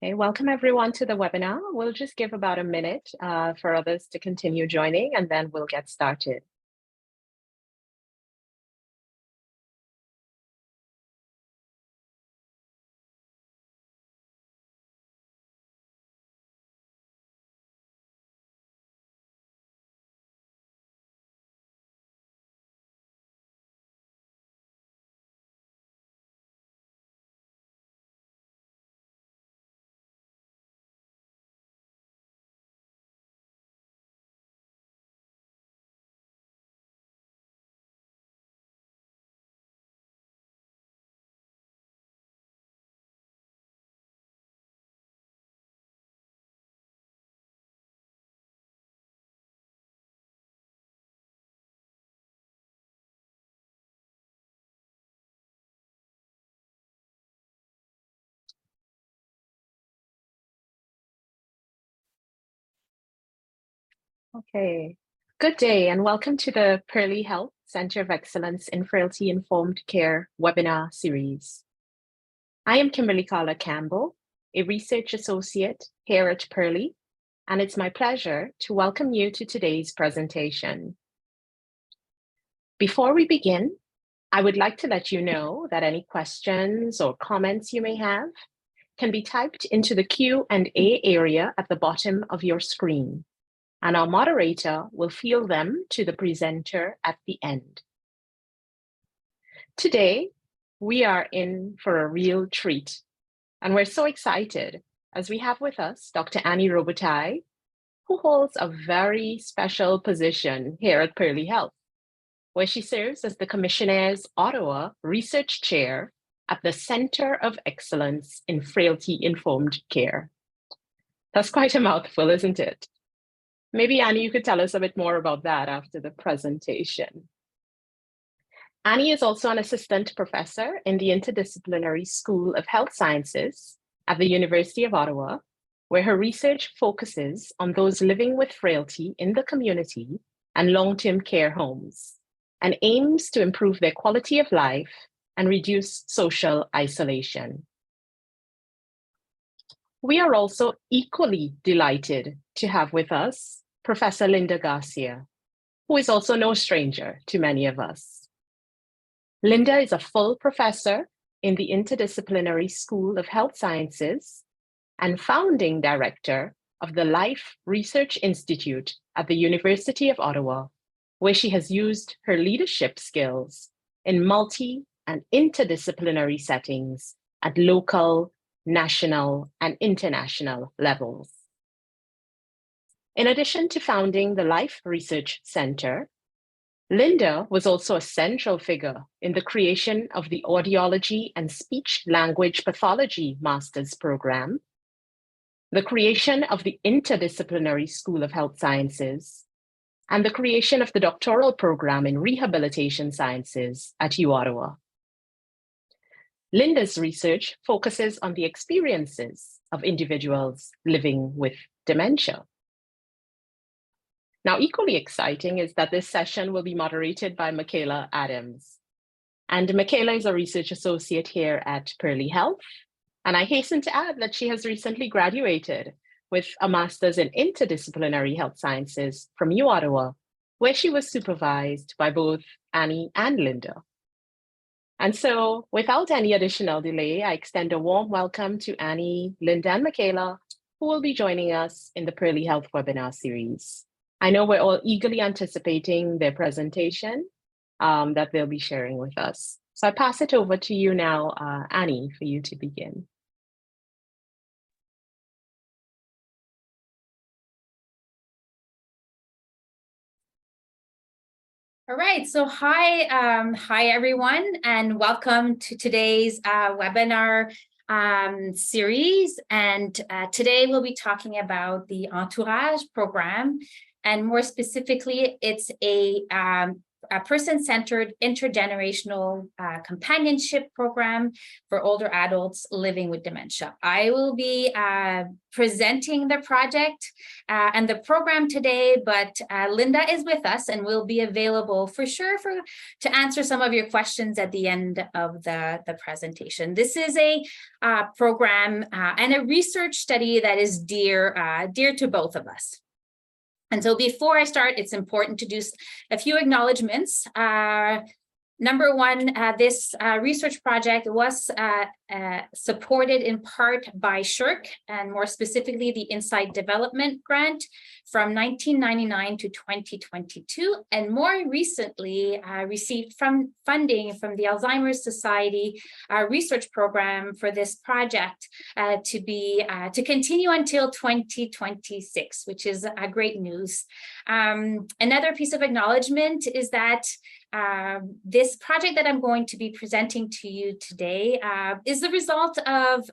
Okay, welcome everyone to the webinar. We'll just give about a minute for others to continue joining, and then we'll get started. Okay, good day and welcome to the Pearly Health Center of Excellence in Frailty Informed Care webinar series. I am Kimberly Carla Campbell, a research associate here at Pearly, and it's my pleasure to welcome you to today's presentation. Before we begin, I would like to let you know that any questions or comments you may have can be typed into the Q&A area at the bottom of your screen, and our moderator will field them to the presenter at the end. Today, we are in for a real treat, and we're so excited as we have with us Dr. Annie Robitaille, who holds a very special position here at Pearly Health, where she serves as the Commissionaire's Ottawa Research Chair at the Center of Excellence in Frailty Informed Care. That's quite a mouthful, isn't it? Maybe Annie, you could tell us a bit more about that after the presentation. Annie is also an assistant professor in the Interdisciplinary School of Health Sciences at the University of Ottawa, where her research focuses on those living with frailty in the community and long-term care homes, and aims to improve their quality of life and reduce social isolation. We are also equally delighted to have with us Professor Linda Garcia, who is also no stranger to many of us. Linda is a full professor in the Interdisciplinary School of Health Sciences and founding director of the Life Research Institute at the University of Ottawa, where she has used her leadership skills in multi- and interdisciplinary settings at local, national, and international levels. In addition to founding the Life Research Center, Linda was also a central figure in the creation of the Audiology and Speech Language Pathology Master's Program, the creation of the Interdisciplinary School of Health Sciences, and the creation of the doctoral program in Rehabilitation Sciences at U Ottawa. Linda's research focuses on the experiences of individuals living with dementia. Now, equally exciting is that this session will be moderated by Michaela Adams. And Michaela is a research associate here at Pearly Health. And I hasten to add that she has recently graduated with a master's in interdisciplinary health sciences from U Ottawa, where she was supervised by both Annie and Linda. And so, without any additional delay, I extend a warm welcome to Annie, Linda, and Michaela, who will be joining us in the Pearly Health webinar series. I know we're all eagerly anticipating their presentation that they'll be sharing with us. So I pass it over to you now, Annie, for you to begin. All right, so hi everyone, and welcome to today's webinar series. And today we'll be talking about the EntourAGE program, and more specifically, it's a a person-centered intergenerational companionship program for older adults living with dementia. I will be presenting the project and the program today, but Linda is with us and will be available for sure to answer some of your questions at the end of the presentation. This is a program and a research study that is dear to both of us. And so before I start, it's important to do a few acknowledgements. Number one, this research project was supported in part by SSHRC, and more specifically the Insight Development Grant from 1999 to 2022, and more recently received funding from the Alzheimer's Society research program for this project to continue until 2026, which is great news. Another piece of acknowledgement is that this project that I'm going to be presenting to you today is the result of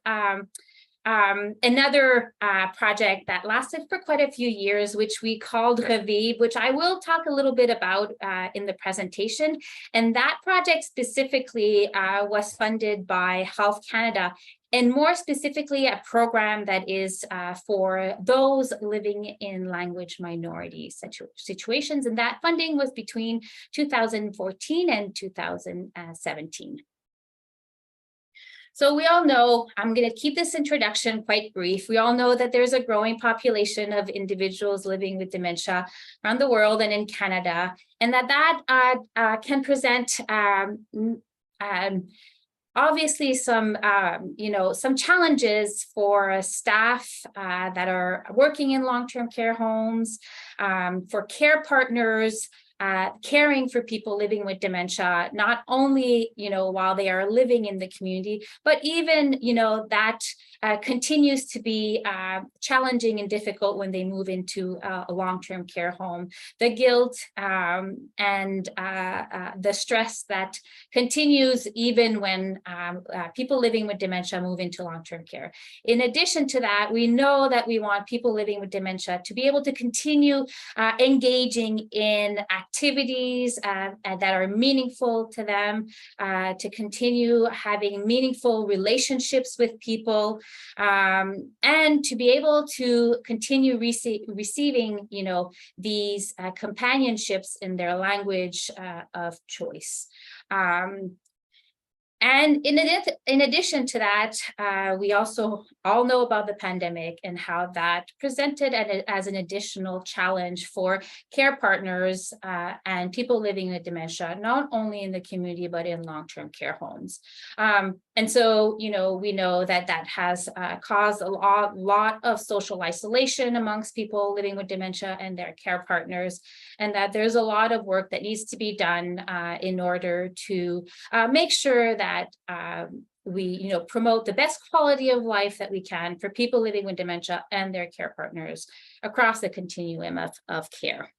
another project that lasted for quite a few years, which we called Revive, which I will talk a little bit about in the presentation. And that project specifically was funded by Health Canada, and more specifically, a program that is for those living in language minority situations. And that funding was between 2014 and 2017. So we all know, I'm going to keep this introduction quite brief. We all know that there's a growing population of individuals living with dementia around the world and in Canada, and that can present obviously some challenges for staff that are working in long-term care homes, for care partners, caring for people living with dementia, not only, while they are living in the community, but even, that continues to be challenging and difficult when they move into a long-term care home. The guilt and the stress that continues even when people living with dementia move into long-term care. In addition to that, we know that we want people living with dementia to be able to continue engaging in activities that are meaningful to them, to continue having meaningful relationships with people, and to be able to continue receiving, these companionships in their language of choice. And in addition to that, we also all know about the pandemic and how that presented as an additional challenge for care partners and people living with dementia, not only in the community, but in long-term care homes. And so, we know that has caused a lot of social isolation amongst people living with dementia and their care partners, and that there's a lot of work that needs to be done in order to make sure that we promote the best quality of life that we can for people living with dementia and their care partners across the continuum of care.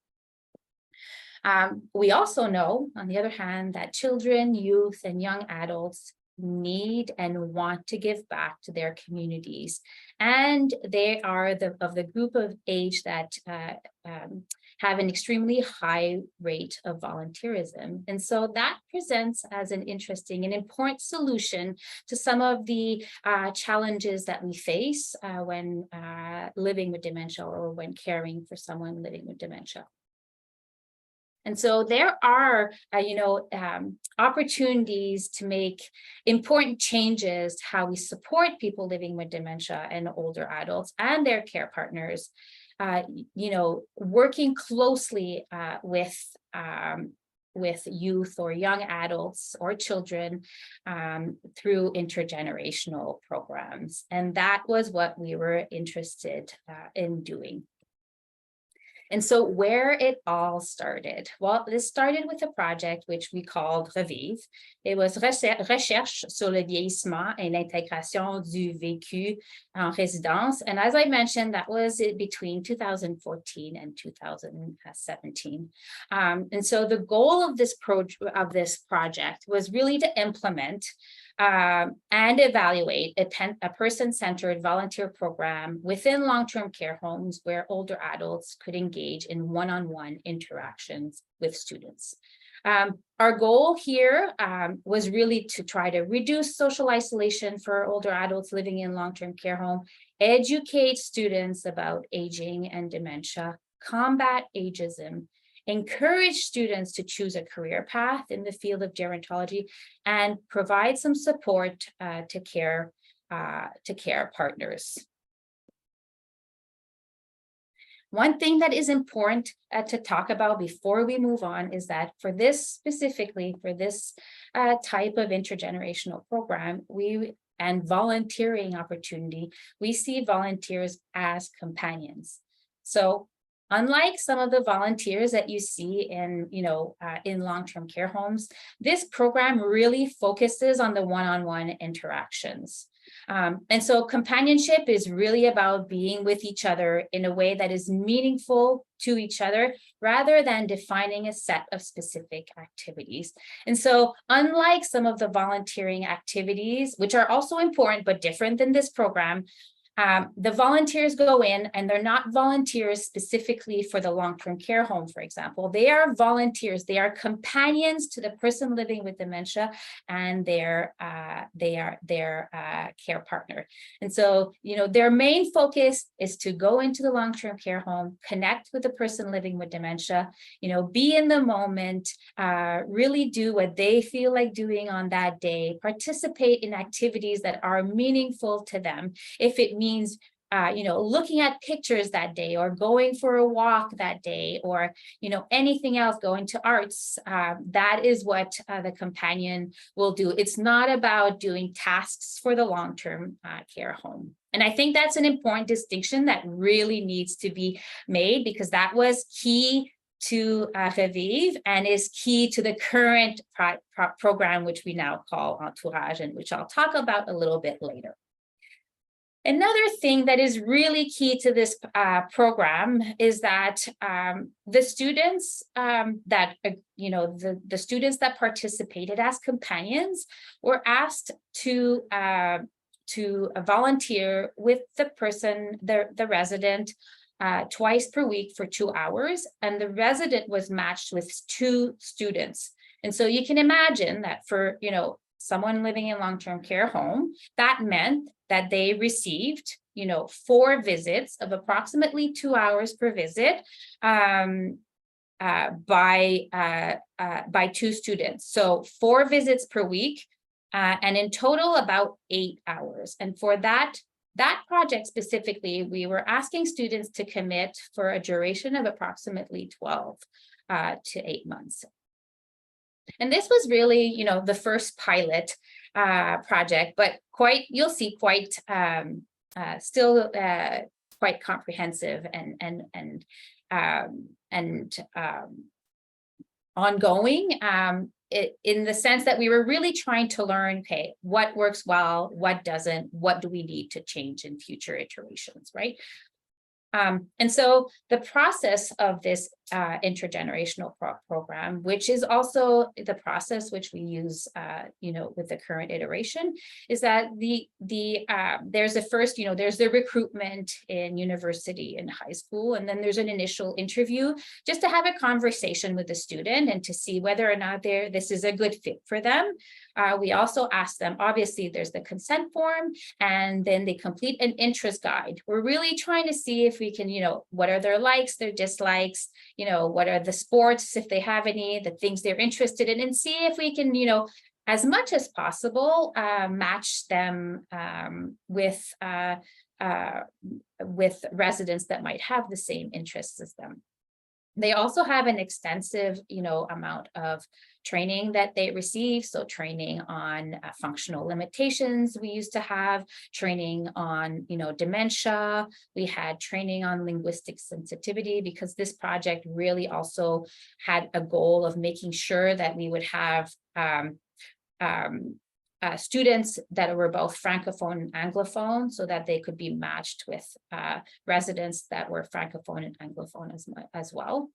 We also know, on the other hand, that children, youth, and young adults need and want to give back to their communities, and they are of the group of age that have an extremely high rate of volunteerism. And so that presents as an interesting and important solution to some of the challenges that we face when living with dementia or when caring for someone living with dementia. And so there are, opportunities to make important changes to how we support people living with dementia and older adults and their care partners, working closely with youth or young adults or children through intergenerational programs. And that was what we were interested in doing. And so where it all started, well, this started with a project which we called Revive. It was Recherche sur le vieillissement et l'intégration du vécu en résidence. And as I mentioned, that was between 2014 and 2017. And so the goal of this project was really to implement and evaluate a person-centered volunteer program within long-term care homes where older adults could engage in one-on-one interactions with students. Our goal here was really to try to reduce social isolation for older adults living in long-term care home, educate students about aging and dementia, combat ageism, encourage students to choose a career path in the field of gerontology, and provide some support to care partners. One thing that is important to talk about before we move on is that for this specifically, for this type of intergenerational program, and volunteering opportunity, we see volunteers as companions. So unlike some of the volunteers that you see in, in long-term care homes, this program really focuses on the one-on-one interactions. And so companionship is really about being with each other in a way that is meaningful to each other, rather than defining a set of specific activities. And so unlike some of the volunteering activities, which are also important but different than this program, the volunteers go in and they're not volunteers specifically for the long-term care home, for example. They are volunteers. They are companions to the person living with dementia and their care partner. And so, their main focus is to go into the long-term care home, connect with the person living with dementia, be in the moment, really do what they feel like doing on that day, participate in activities that are meaningful to them. If it means looking at pictures that day, or going for a walk that day, or anything else, going to arts, that is what the companion will do. It's not about doing tasks for the long-term care home. And I think that's an important distinction that really needs to be made, because that was key to Revive and is key to the current program, which we now call EntourAGE, and which I'll talk about a little bit later. Another thing that is really key to this program is that the students the students that participated as companions were asked to volunteer with the resident twice per week for 2 hours, and the resident was matched with 2 students. And so you can imagine that for someone living in long-term care home, that meant that they received, 4 visits of approximately 2 hours per visit by 2 students. So 4 visits per week, and in total about 8 hours. And for that project specifically, we were asking students to commit for a duration of approximately 12 to 8 months. And this was really, the first pilot project, but you'll see still quite comprehensive and ongoing, in the sense that we were really trying to learn, okay, what works well, what doesn't, what do we need to change in future iterations, right? And so the process of this intergenerational program, which is also the process which we use, with the current iteration, is that there's the recruitment in university and high school, and then there's an initial interview just to have a conversation with the student and to see whether or not this is a good fit for them. We also ask them, obviously, there's the consent form, and then they complete an interest guide. We're really trying to see if we can, what are their likes, their dislikes, what are the sports, if they have any, the things they're interested in, and see if we can, as much as possible, match them with residents that might have the same interests as them. They also have an extensive, amount of training that they receive. So training on functional limitations. We used to have training on, dementia. We had training on linguistic sensitivity, because this project really also had a goal of making sure that we would have students that were both Francophone and Anglophone, so that they could be matched with residents that were Francophone and Anglophone as well.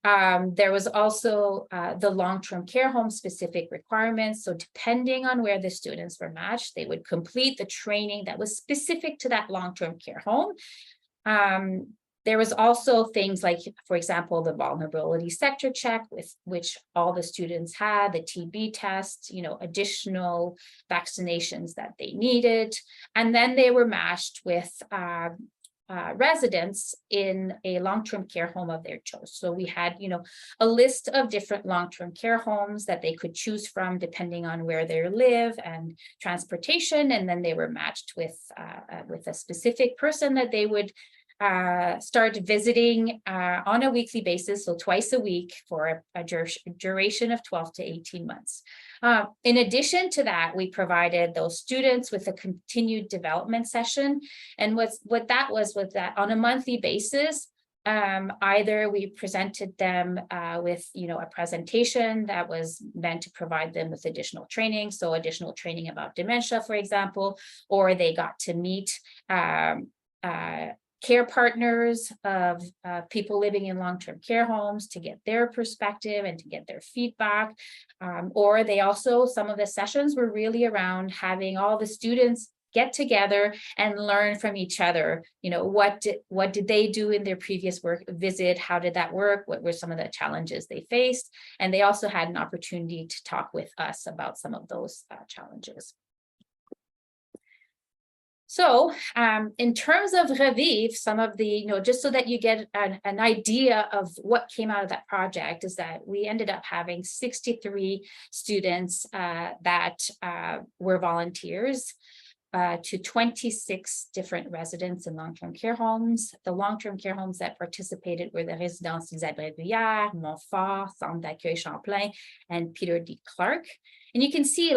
There was also the long-term care home specific requirements. So depending on where the students were matched, they would complete the training that was specific to that long-term care home. There was also things like, for example, the vulnerability sector check, with which all the students had, the TB test, additional vaccinations that they needed. And then they were matched with residents in a long-term care home of their choice. So we had, a list of different long-term care homes that they could choose from depending on where they live and transportation. And then they were matched with a specific person that they would start visiting on a weekly basis, so twice a week for a duration of 12 to 18 months. In addition to that, we provided those students with a continued development session. And what that was that on a monthly basis, either we presented them with, a presentation that was meant to provide them with additional training, so additional training about dementia, for example, or they got to meet care partners of people living in long-term care homes to get their perspective and to get their feedback. Or they also, some of the sessions were really around having all the students get together and learn from each other. What did they do in their previous visit? How did that work? What were some of the challenges they faced? And they also had an opportunity to talk with us about some of those challenges. So in terms of Revive, some of the, just so that you get an idea of what came out of that project, is that we ended up having 63 students that were volunteers to 26 different residents in long-term care homes. The long-term care homes that participated were the Résidence Isabelle Bruyère, Montfort, Centre d'accueil Champlain, and Peter D. Clark. And you can see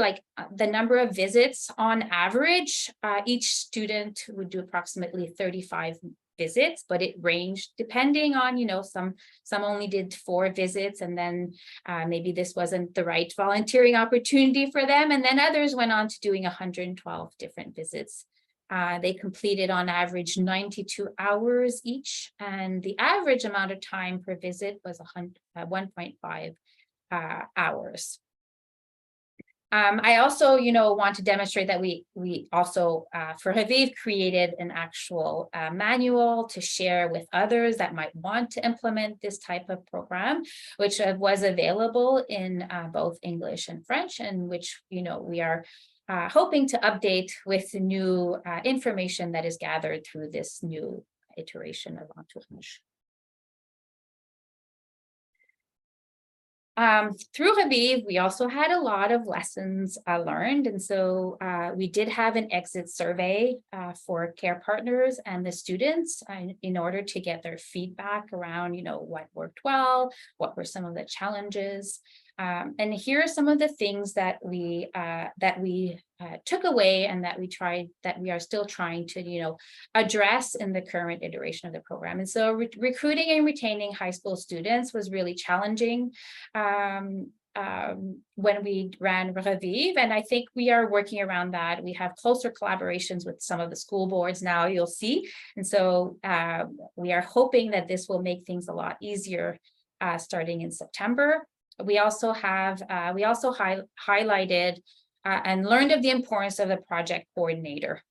the number of visits on average. Each student would do approximately 35 visits, but it ranged depending on, some only did 4 visits, and then maybe this wasn't the right volunteering opportunity for them. And then others went on to doing 112 different visits. They completed on average 92 hours each, and the average amount of time per visit was 1.5 hours. I also, want to demonstrate that we also, for Revive, created an actual manual to share with others that might want to implement this type of program, which was available in both English and French, and which, we are hoping to update with new information that is gathered through this new iteration of EntourAGE. Through Revive, we also had a lot of lessons learned. And so we did have an exit survey for care partners and the students in order to get their feedback around, what worked well, what were some of the challenges. And here are some of the things that we took away and that we are still trying to, address in the current iteration of the program. And so recruiting and retaining high school students was really challenging when we ran Revive. And I think we are working around that. We have closer collaborations with some of the school boards now, you'll see. And so we are hoping that this will make things a lot easier starting in September. We also highlighted and learned of the importance of the project coordinator.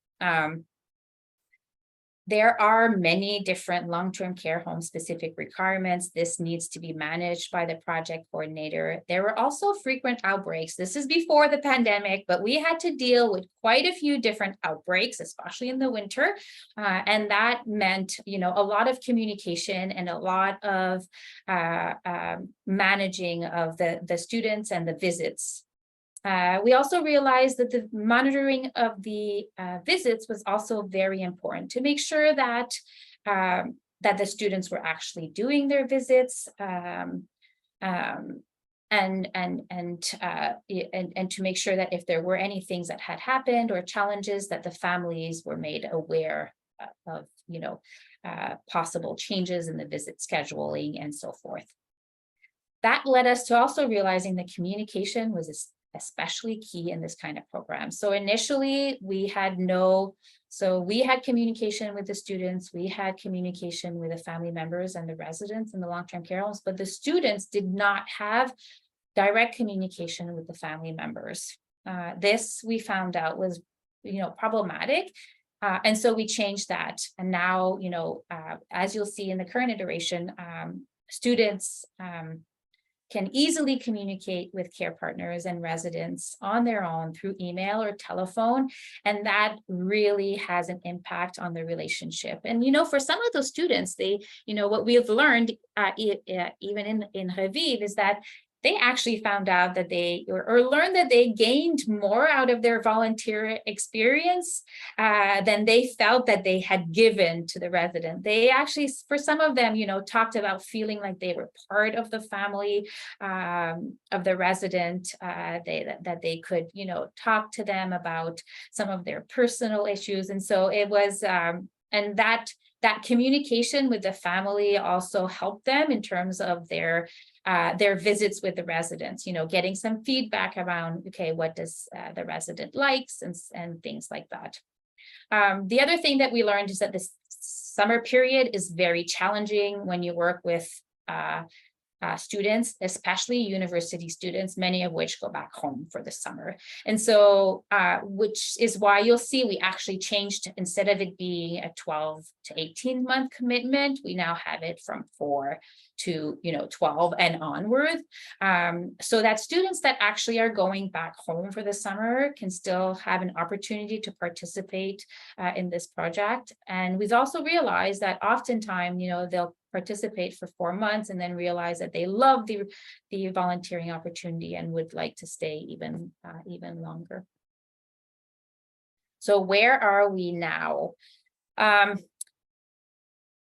There are many different long-term care home specific requirements. This needs to be managed by the project coordinator. There were also frequent outbreaks. This is before the pandemic, but we had to deal with quite a few different outbreaks, especially in the winter. And that meant, a lot of communication and a lot of managing of the students and the visits. We also realized that the monitoring of the visits was also very important to make sure that the students were actually doing their visits, and to make sure that if there were any things that had happened or challenges, that the families were made aware of, possible changes in the visit scheduling and so forth. That led us to also realizing that communication was especially key in this kind of program. So initially we had communication with the students, we had communication with the family members and the residents in the long-term care homes, but the students did not have direct communication with the family members. This we found out was, problematic. And so we changed that. And now, as you'll see in the current iteration, students can easily communicate with care partners and residents on their own through email or telephone. And that really has an impact on the relationship. And, for some of those students, what we have learned, even in Revive, is that they actually found out that or learned that they gained more out of their volunteer experience than they felt that they had given to the resident. They actually, for some of them, talked about feeling like they were part of the family of the resident, that they could, talk to them about some of their personal issues. And so it was, and that communication with the family also helped them in terms of their visits with the residents, getting some feedback around, okay, what does the resident likes and things like that. The other thing that we learned is that this summer period is very challenging when you work with students, especially university students, many of which go back home for the summer. And so, which is why you'll see we actually changed, instead of it being a 12 to 18 month commitment, we now have it from 4 to 12 and onward, so that students that actually are going back home for the summer can still have an opportunity to participate in this project. And we've also realized that oftentimes, they'll participate for 4 months and then realize that they love the volunteering opportunity and would like to stay even longer. So where are we now?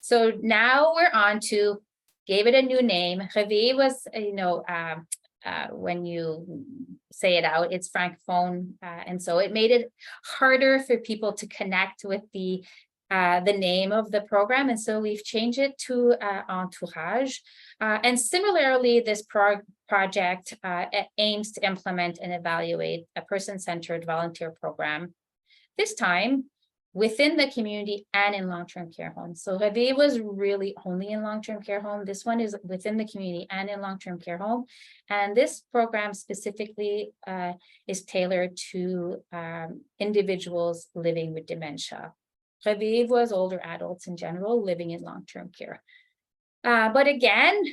So now we're on to, gave it a new name. Revive was, when you say it out, it's francophone, and so it made it harder for people to connect with the name of the program, and so we've changed it to EntourAGE. And similarly, this project aims to implement and evaluate a person-centered volunteer program, this time within the community and in long-term care homes. So Revive was really only in long-term care home. This one is within the community and in long-term care home. And this program specifically is tailored to individuals living with dementia. Revive was older adults in general living in long-term care. But again,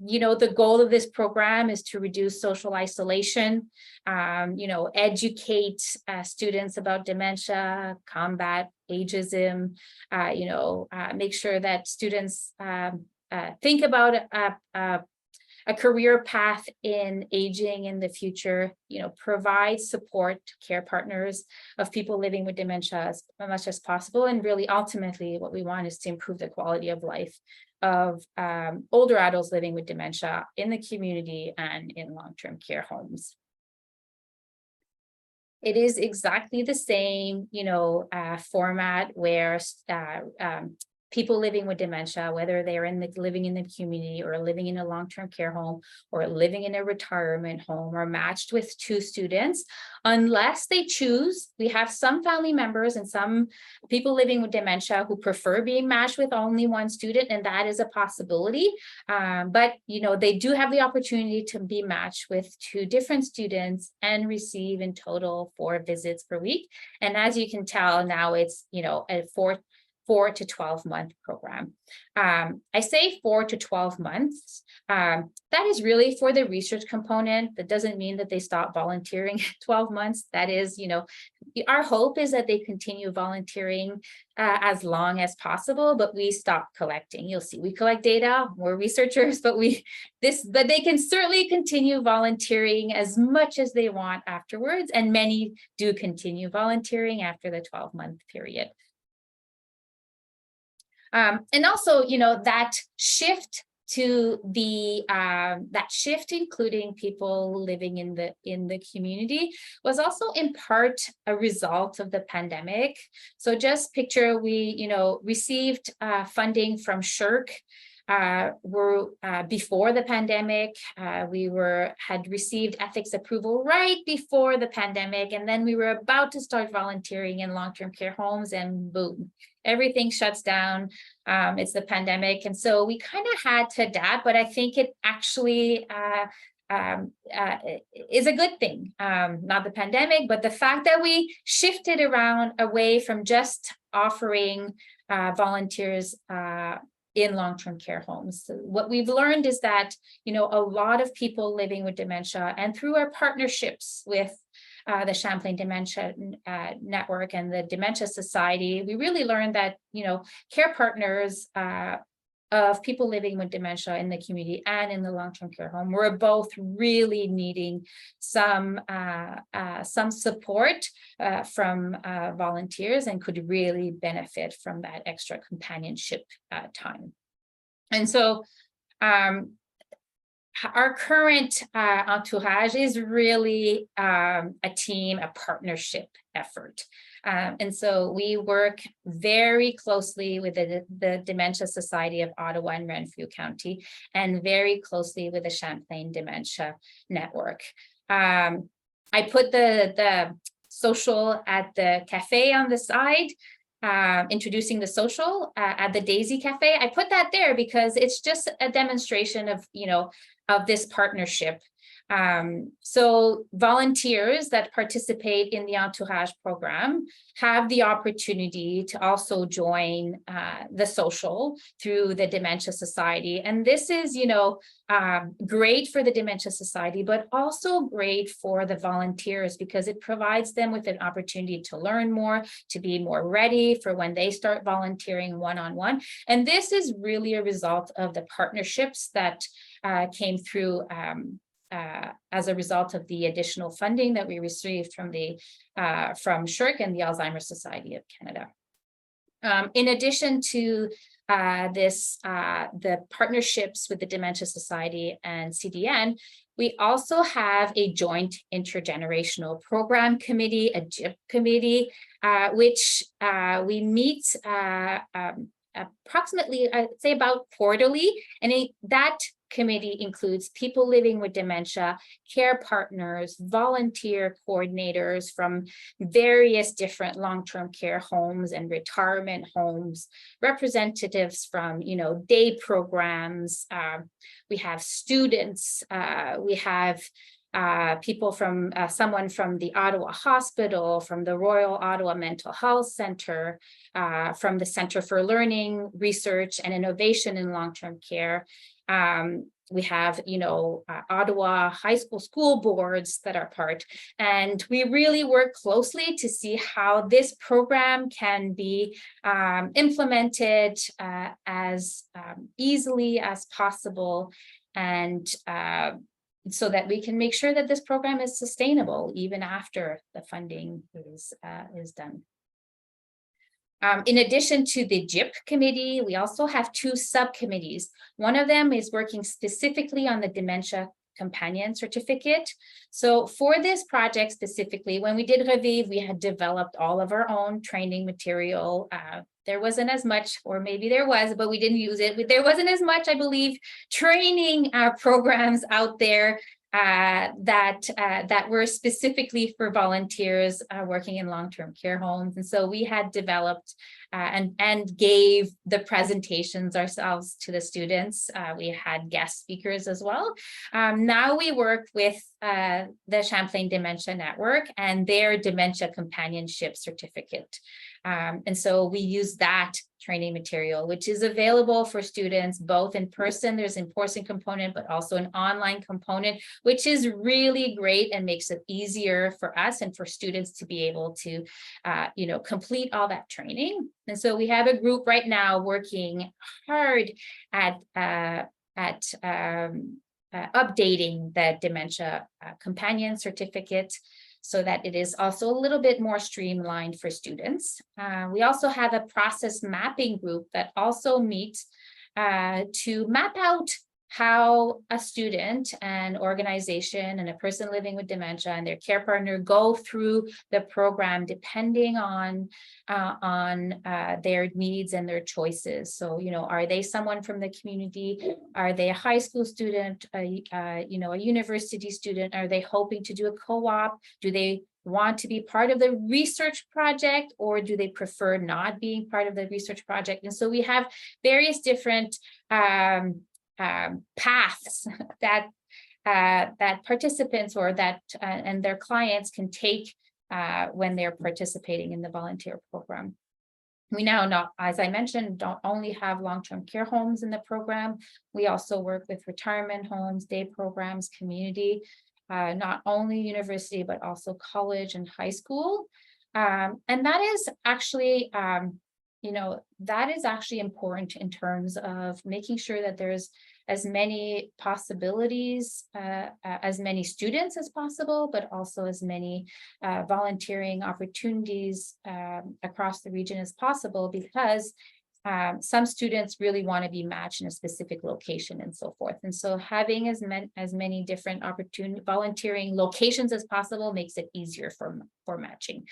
the goal of this program is to reduce social isolation, educate students about dementia, combat ageism, make sure that students think about a career path in aging in the future, provide support to care partners of people living with dementia as much as possible. And really, ultimately, what we want is to improve the quality of life of older adults living with dementia in the community and in long-term care homes. It is exactly the same, format where people living with dementia, whether they're living in the community or living in a long-term care home or living in a retirement home, are matched with 2 students, unless they choose. We have some family members and some people living with dementia who prefer being matched with only 1 student, and that is a possibility. But they do have the opportunity to be matched with 2 different students and receive in total 4 visits per week. And as you can tell, now it's a 4 to 12 month program. I say 4 to 12 months. That is really for the research component. That doesn't mean that they stop volunteering at 12 months. That is, our hope is that they continue volunteering as long as possible, but we stop collecting. You'll see we collect data, we're researchers, but they can certainly continue volunteering as much as they want afterwards. And many do continue volunteering after the 12-month period. And also, that shift to that shift, including people living in the community, was also in part a result of the pandemic. So just picture we, received funding from SHRC. Before the pandemic, we had received ethics approval right before the pandemic, and then we were about to start volunteering in long-term care homes, and boom, everything shuts down. It's the pandemic, and so we kind of had to adapt. But I think it actually is a good thing. Not the pandemic, but the fact that we shifted around away from just offering volunteers in long-term care homes. So what we've learned is that, a lot of people living with dementia, and through our partnerships with the Champlain Dementia Network and the Dementia Society, we really learned that, care partners of people living with dementia in the community and in the long-term care home were both really needing some support from volunteers, and could really benefit from that extra companionship time. And so our current EntourAGE is really a team, a partnership effort. And so we work very closely with the Dementia Society of Ottawa and Renfrew County, and very closely with the Champlain Dementia Network. I put the social at the cafe on the side, introducing the social at the Daisy Cafe. I put that there because it's just a demonstration of, of this partnership. So volunteers that participate in the EntourAGE program have the opportunity to also join the social through the Dementia Society. And this is, great for the Dementia Society, but also great for the volunteers, because it provides them with an opportunity to learn more, to be more ready for when they start volunteering one-on-one. And this is really a result of the partnerships that came through as a result of the additional funding that we received from SSHRC and the Alzheimer's Society of Canada. In addition to the partnerships with the Dementia Society and CDN, we also have a joint intergenerational program committee, a JIP committee, which we meet approximately, I'd say about quarterly, and that committee includes people living with dementia, care partners, volunteer coordinators from various different long-term care homes and retirement homes, representatives from, day programs. We have students, we have people from someone from the Ottawa Hospital, from the Royal Ottawa Mental Health Center, from the Center for Learning, Research and Innovation in Long-Term Care. We have, Ottawa high school boards that are part, and we really work closely to see how this program can be implemented as easily as possible, and so that we can make sure that this program is sustainable even after the funding is done. In addition to the JIP committee, we also have two subcommittees. One of them is working specifically on the Dementia Companion Certificate. So for this project specifically, when we did Revive, we had developed all of our own training material. There wasn't as much, or maybe there was, but we didn't use it. There wasn't as much, I believe, training programs out there that were specifically for volunteers working in long-term care homes. And so we had developed and gave the presentations ourselves to the students. We had guest speakers as well. Now we work with the Champlain Dementia Network and their Dementia Companionship Certificate. And so we use that training material, which is available for students both in person. There's an in-person component, but also an online component, which is really great and makes it easier for us and for students to be able to, complete all that training. And so we have a group right now working hard at updating the Dementia Companion Certificate, so that it is also a little bit more streamlined for students. We also have a process mapping group that also meets to map out how a student, an organization, and a person living with dementia and their care partner go through the program depending on their needs and their choices. So, are they someone from the community? Are they a high school student, a university student? Are they hoping to do a co-op? Do they want to be part of the research project, or do they prefer not being part of the research project? And so we have various different paths that that participants or that and their clients can take when they're participating in the volunteer program. We now not, as I mentioned, don't only have long-term care homes in the program. We also work with retirement homes, day programs, community, not only university, but also college and high school. And that is actually, that is actually important in terms of making sure that there's as many possibilities, as many students as possible, but also as many volunteering opportunities across the region as possible, because some students really want to be matched in a specific location and so forth. And so having as many different volunteering locations as possible makes it easier for matching.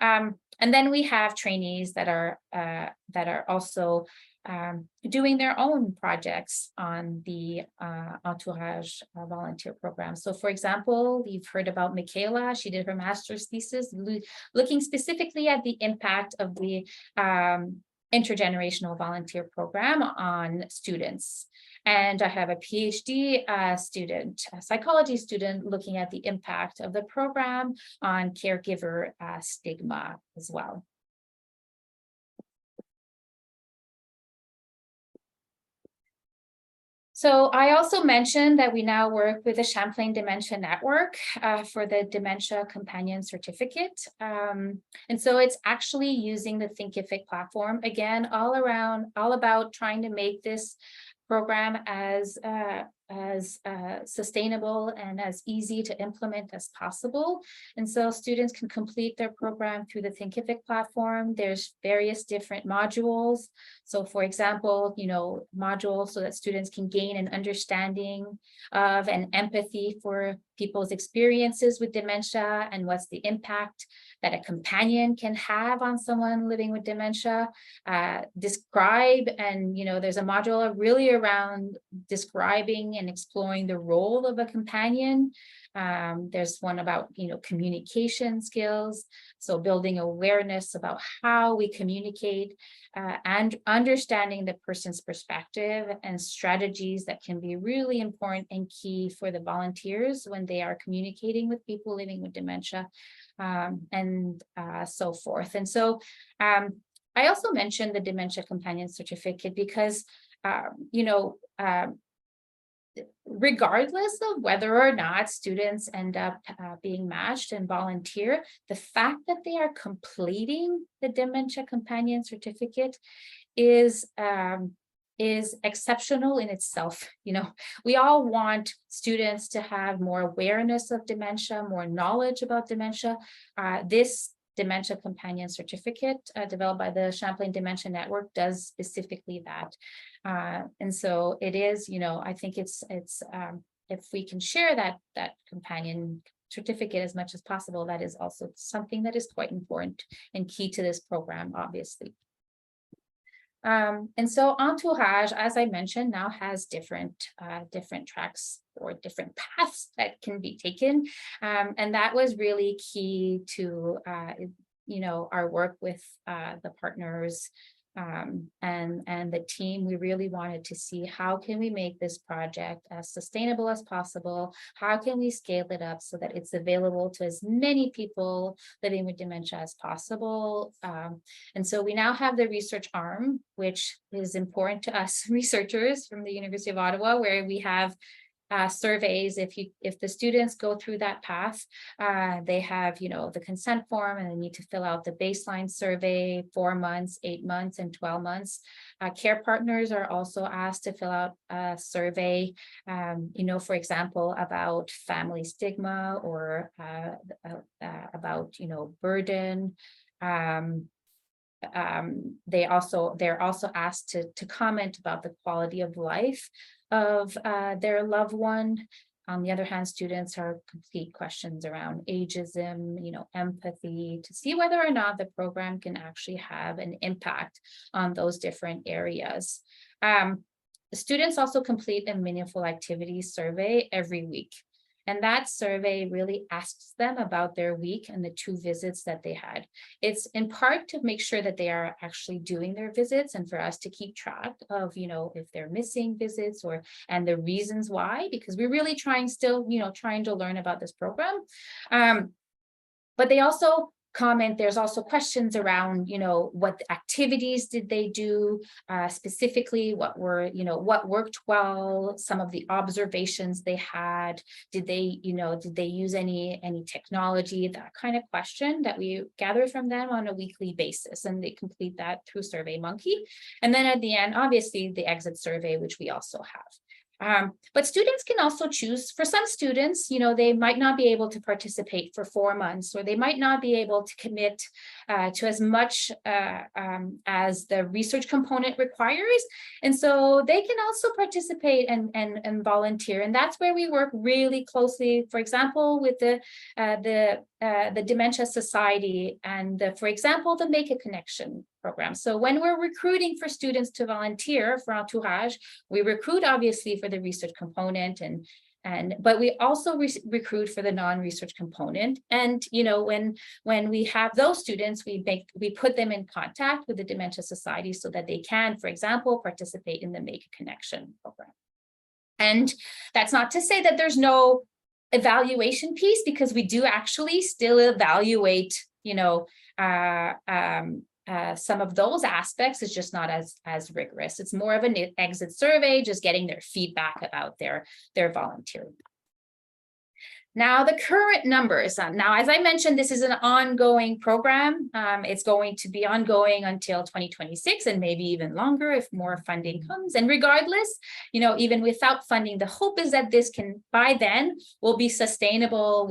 And then we have trainees that are also doing their own projects on the EntourAGE volunteer program. So for example, you've heard about Michaela. She did her master's thesis looking specifically at the impact of the intergenerational volunteer program on students. And I have a PhD student, a psychology student, looking at the impact of the program on caregiver stigma as well. So I also mentioned that we now work with the Champlain Dementia Network for the Dementia Companion Certificate. And so it's actually using the Thinkific platform, again, all about trying to make this program as sustainable and as easy to implement as possible. And so students can complete their program through the Thinkific platform. There's various different modules. So for example, modules so that students can gain an understanding of and empathy for people's experiences with dementia and what's the impact that a companion can have on someone living with dementia. Describe, and there's a module really around describing and exploring the role of a companion. There's one about communication skills, so building awareness about how we communicate and understanding the person's perspective and strategies that can be really important and key for the volunteers when they are communicating with people living with dementia, and so forth. And so I also mentioned the Dementia Companion Certificate because regardless of whether or not students end up being matched and volunteer, the fact that they are completing the Dementia Companion Certificate is exceptional in itself. We all want students to have more awareness of dementia, more knowledge about dementia. This Dementia Companion Certificate developed by the Champlain Dementia Network does specifically that. And so it is, I think it's if we can share that companion certificate as much as possible, that is also something that is quite important and key to this program, obviously. And so EntourAGE, as I mentioned, now has different tracks or different paths that can be taken. And that was really key to, our work with the partners and the team. We really wanted to see how can we make this project as sustainable as possible? How can we scale it up so that it's available to as many people living with dementia as possible? And so we now have the research arm, which is important to us researchers from the University of Ottawa, where we have surveys. If the students go through that path, they have the consent form, and they need to fill out the baseline survey, 4 months, 8 months, and 12 months. Care partners are also asked to fill out a survey, for example, about family stigma or about burden. They're also asked to comment about the quality of life of their loved one. On the other hand, students are complete questions around ageism, empathy, to see whether or not the program can actually have an impact on those different areas. The students also complete a meaningful activities survey every week. And that survey really asks them about their week and the 2 visits that they had. It's in part to make sure that they are actually doing their visits and for us to keep track of, if they're missing visits and the reasons why, because we're really trying to learn about this program. But they also comment, there's also questions around, what activities did they do, specifically what worked well, some of the observations they had, did they use any technology, that kind of question that we gather from them on a weekly basis, and they complete that through SurveyMonkey. And then at the end, obviously, the exit survey, which we also have. But students can also choose. For some students, they might not be able to participate for 4 months, or they might not be able to commit to as much as the research component requires. And so they can also participate and volunteer. And that's where we work really closely, for example, with the Dementia Society and, for example, the Make a Connection program. So when we're recruiting for students to volunteer for EntourAGE, we recruit obviously for the research component, but we also recruit for the non-research component. And when we have those students, we put them in contact with the Dementia Society so that they can, for example, participate in the Make a Connection program. And that's not to say that there's no evaluation piece, because we do actually still evaluate, some of those aspects. Is just not as rigorous. It's more of an exit survey, just getting their feedback about their volunteering. Now, the current numbers. Now, as I mentioned, this is an ongoing program. It's going to be ongoing until 2026 and maybe even longer if more funding comes. And regardless, even without funding, the hope is that this can, by then, will be sustainable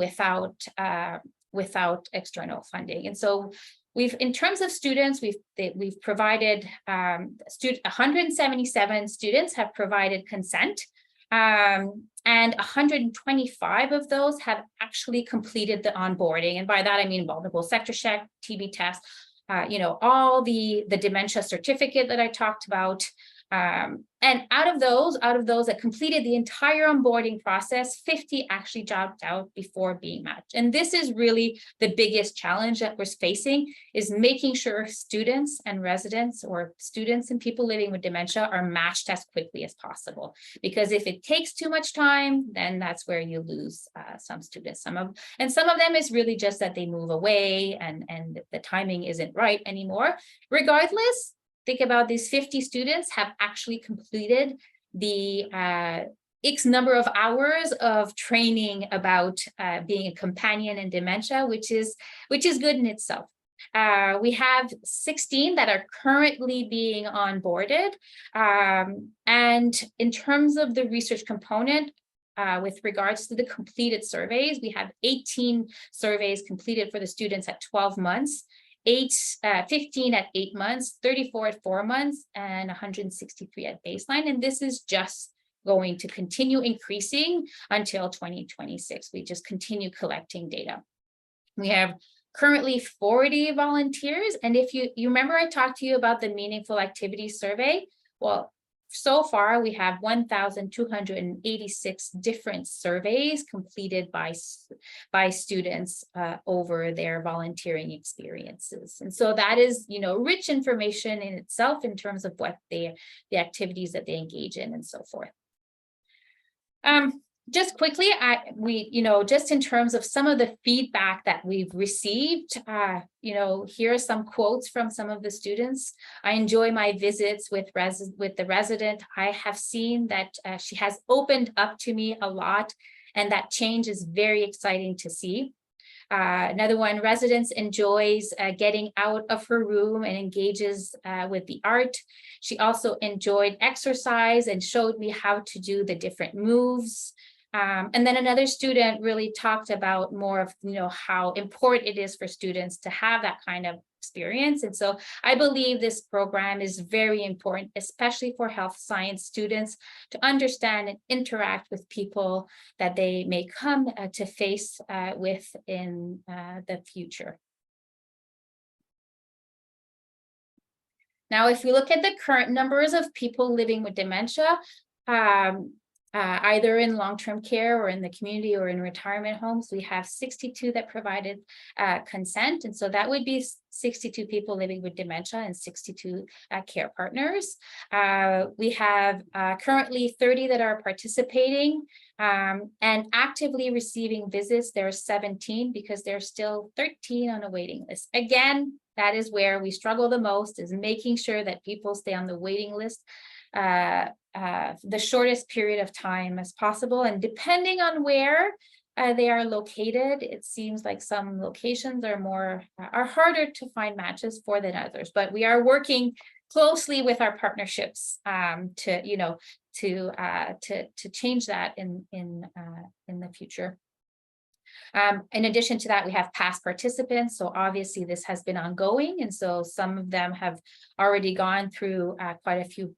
without external funding. And so in terms of students, we've provided 177 students have provided consent. And 125 of those have actually completed the onboarding. And by that, I mean multiple sector check, TB test, all the dementia certificate that I talked about. And out of those that completed the entire onboarding process, 50 actually dropped out before being matched. And this is really the biggest challenge that we're facing, is making sure students and residents, or students and people living with dementia, are matched as quickly as possible. Because if it takes too much time, then that's where you lose some students. Some of them is really just that they move away and the timing isn't right anymore. Regardless, think about these 50 students have actually completed the X number of hours of training about being a companion in dementia, which is good in itself. We have 16 that are currently being onboarded. And in terms of the research component, with regards to the completed surveys, we have 18 surveys completed for the students at 12 months. 15 at 8 months, 34 at 4 months, and 163 at baseline. And this is just going to continue increasing until 2026. We just continue collecting data. We have currently 40 volunteers. And if you remember, I talked to you about the meaningful activity survey. Well, so far, we have 1,286 different surveys completed by students over their volunteering experiences. And so that is, rich information in itself in terms of what the activities that they engage in and so forth. Just quickly, just in terms of some of the feedback that we've received, here are some quotes from some of the students. I enjoy my visits with the resident. I have seen that she has opened up to me a lot, and that change is very exciting to see. Another one, residents enjoys getting out of her room and engages with the art. She also enjoyed exercise and showed me how to do the different moves. And then another student really talked about more of, how important it is for students to have that kind of experience. And so I believe this program is very important, especially for health science students, to understand and interact with people that they may come to face with in the future. Now, if we look at the current numbers of people living with dementia, either in long-term care or in the community or in retirement homes. We have 62 that provided consent. And so that would be 62 people living with dementia and 62 care partners. We have currently 30 that are participating and actively receiving visits. There are 17 because there's still 13 on a waiting list. Again, that is where we struggle the most, is making sure that people stay on the waiting list the shortest period of time as possible. And depending on where they are located, it seems like some locations are harder to find matches for than others. But we are working closely with our partnerships to change that in the future. In addition to that, we have past participants. So obviously this has been ongoing. And so some of them have already gone through quite a few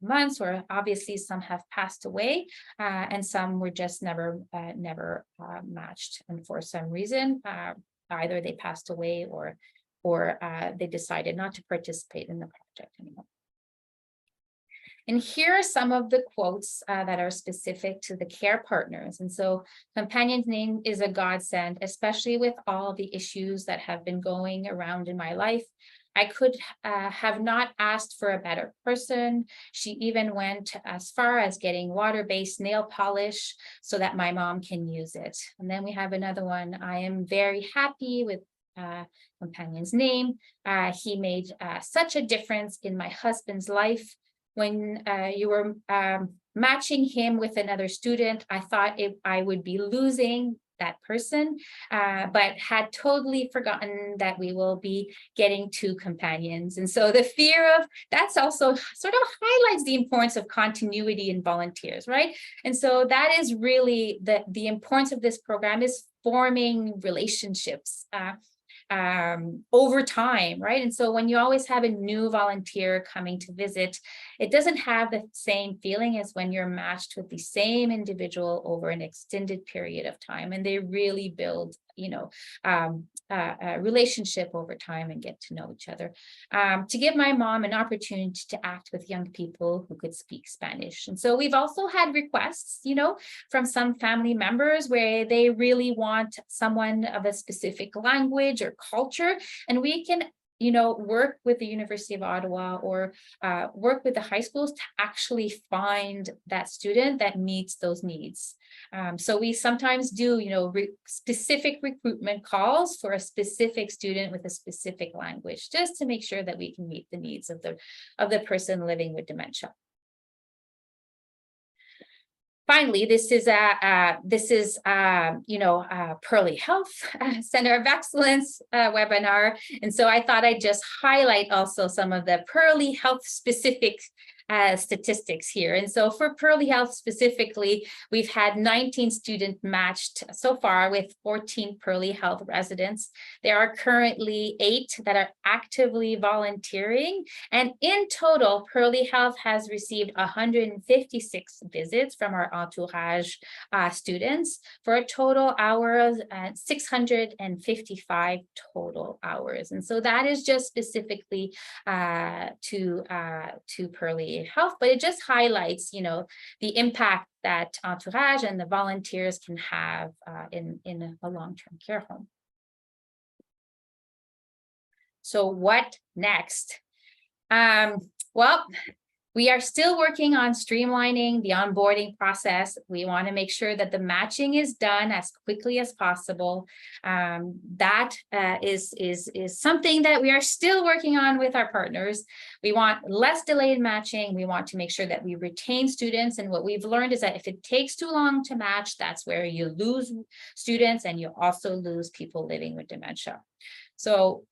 months, or obviously some have passed away, and some were just never matched. And for some reason, either they passed away or they decided not to participate in the project anymore. And here are some of the quotes that are specific to the care partners. And so companion's name is a godsend, especially with all the issues that have been going around in my life. I could have not asked for a better person. She even went as far as getting water-based nail polish so that my mom can use it. And then we have another one. I am very happy with companion's name. He made such a difference in my husband's life. When you were matching him with another student, I thought I would be losing that person, but had totally forgotten that we will be getting two companions. And so the fear of that's also sort of highlights the importance of continuity in volunteers, right? And so that is really the importance of this program, is forming relationships over time, right? And so when you always have a new volunteer coming to visit, it doesn't have the same feeling as when you're matched with the same individual over an extended period of time, and they really build, a relationship over time and get to know each other. To give my mom an opportunity to act with young people who could speak Spanish. And so we've also had requests, from some family members where they really want someone of a specific language or culture, and we can work with the University of Ottawa or work with the high schools to actually find that student that meets those needs. So we sometimes do, specific recruitment calls for a specific student with a specific language, just to make sure that we can meet the needs of the person living with dementia. Finally, this is Pearly Health Center of Excellence webinar. And so I thought I'd just highlight also some of the Pearly Health specific statistics here. And so for Pearly Health specifically, we've had 19 students matched so far with 14 Pearly Health residents. There are currently 8 that are actively volunteering. And in total, Pearly Health has received 156 visits from our EntourAGE students for a total hours at 655 total hours. And so that is just specifically to Pearly Health, but it just highlights, the impact that EntourAGE and the volunteers can have in a long-term care home. So what next? Well, we are still working on streamlining the onboarding process. We want to make sure that the matching is done as quickly as possible. That is something that we are still working on with our partners. We want less delayed matching. We want to make sure that we retain students. And what we've learned is that if it takes too long to match, that's where you lose students, and you also lose people living with dementia. So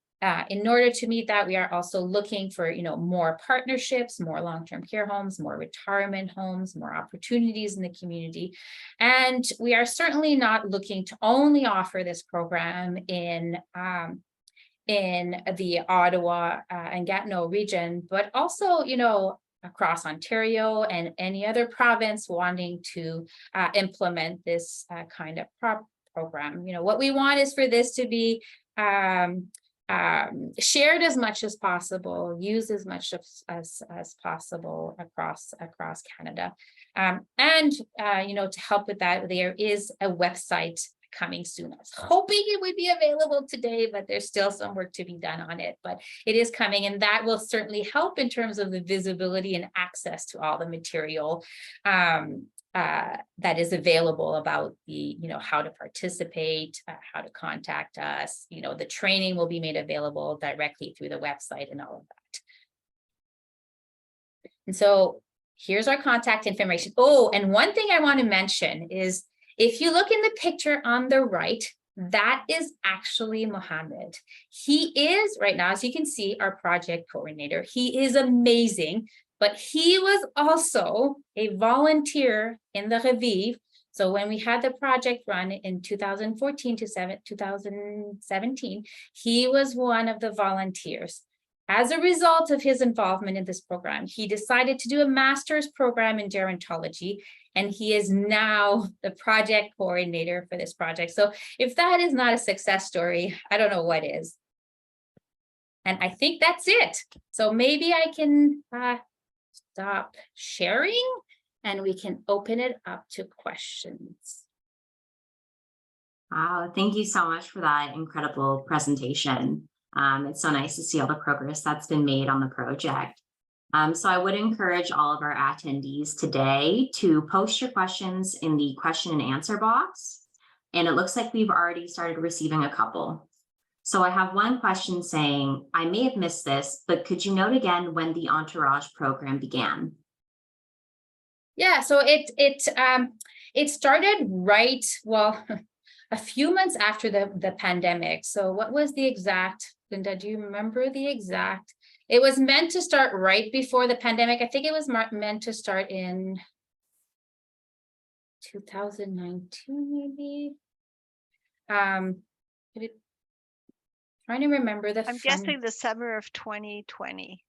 in order to meet that, we are also looking for, more partnerships, more long-term care homes, more retirement homes, more opportunities in the community. And we are certainly not looking to only offer this program in the Ottawa and Gatineau region, but also, across Ontario and any other province wanting to implement this kind of program. What we want is for this to be shared as much as possible, used as much as possible across Canada. To help with that, there is a website coming soon. I was hoping it would be available today, but there's still some work to be done on it, but it is coming, and that will certainly help in terms of the visibility and access to all the material that is available about the, how to participate, how to contact us. The training will be made available directly through the website and all of that. And so here's our contact information. Oh, and one thing I want to mention is, if you look in the picture on the right, that is actually Mohammed. He is right now, as you can see, our project coordinator. He is amazing, but he was also a volunteer in the Revive. So when we had the project run in 2014 to 2017, he was one of the volunteers. As a result of his involvement in this program, he decided to do a master's program in gerontology, and he is now the project coordinator for this project. So if that is not a success story, I don't know what is. And I think that's it. So maybe I can stop sharing and we can open it up to questions. Wow, thank you so much for that incredible presentation. It's so nice to see all the progress that's been made on the project. So I would encourage all of our attendees today to post your questions in the question and answer box. And it looks like we've already started receiving a couple. So I have one question saying, I may have missed this, but could you note again when the EntourAGE program began? Yeah, so it started right, well, a few months after the pandemic. So what was the exact, Linda, do you remember the exact? It was meant to start right before the pandemic. I think it was meant to start in 2019, maybe. Trying to remember the. I'm guessing the summer of 2020.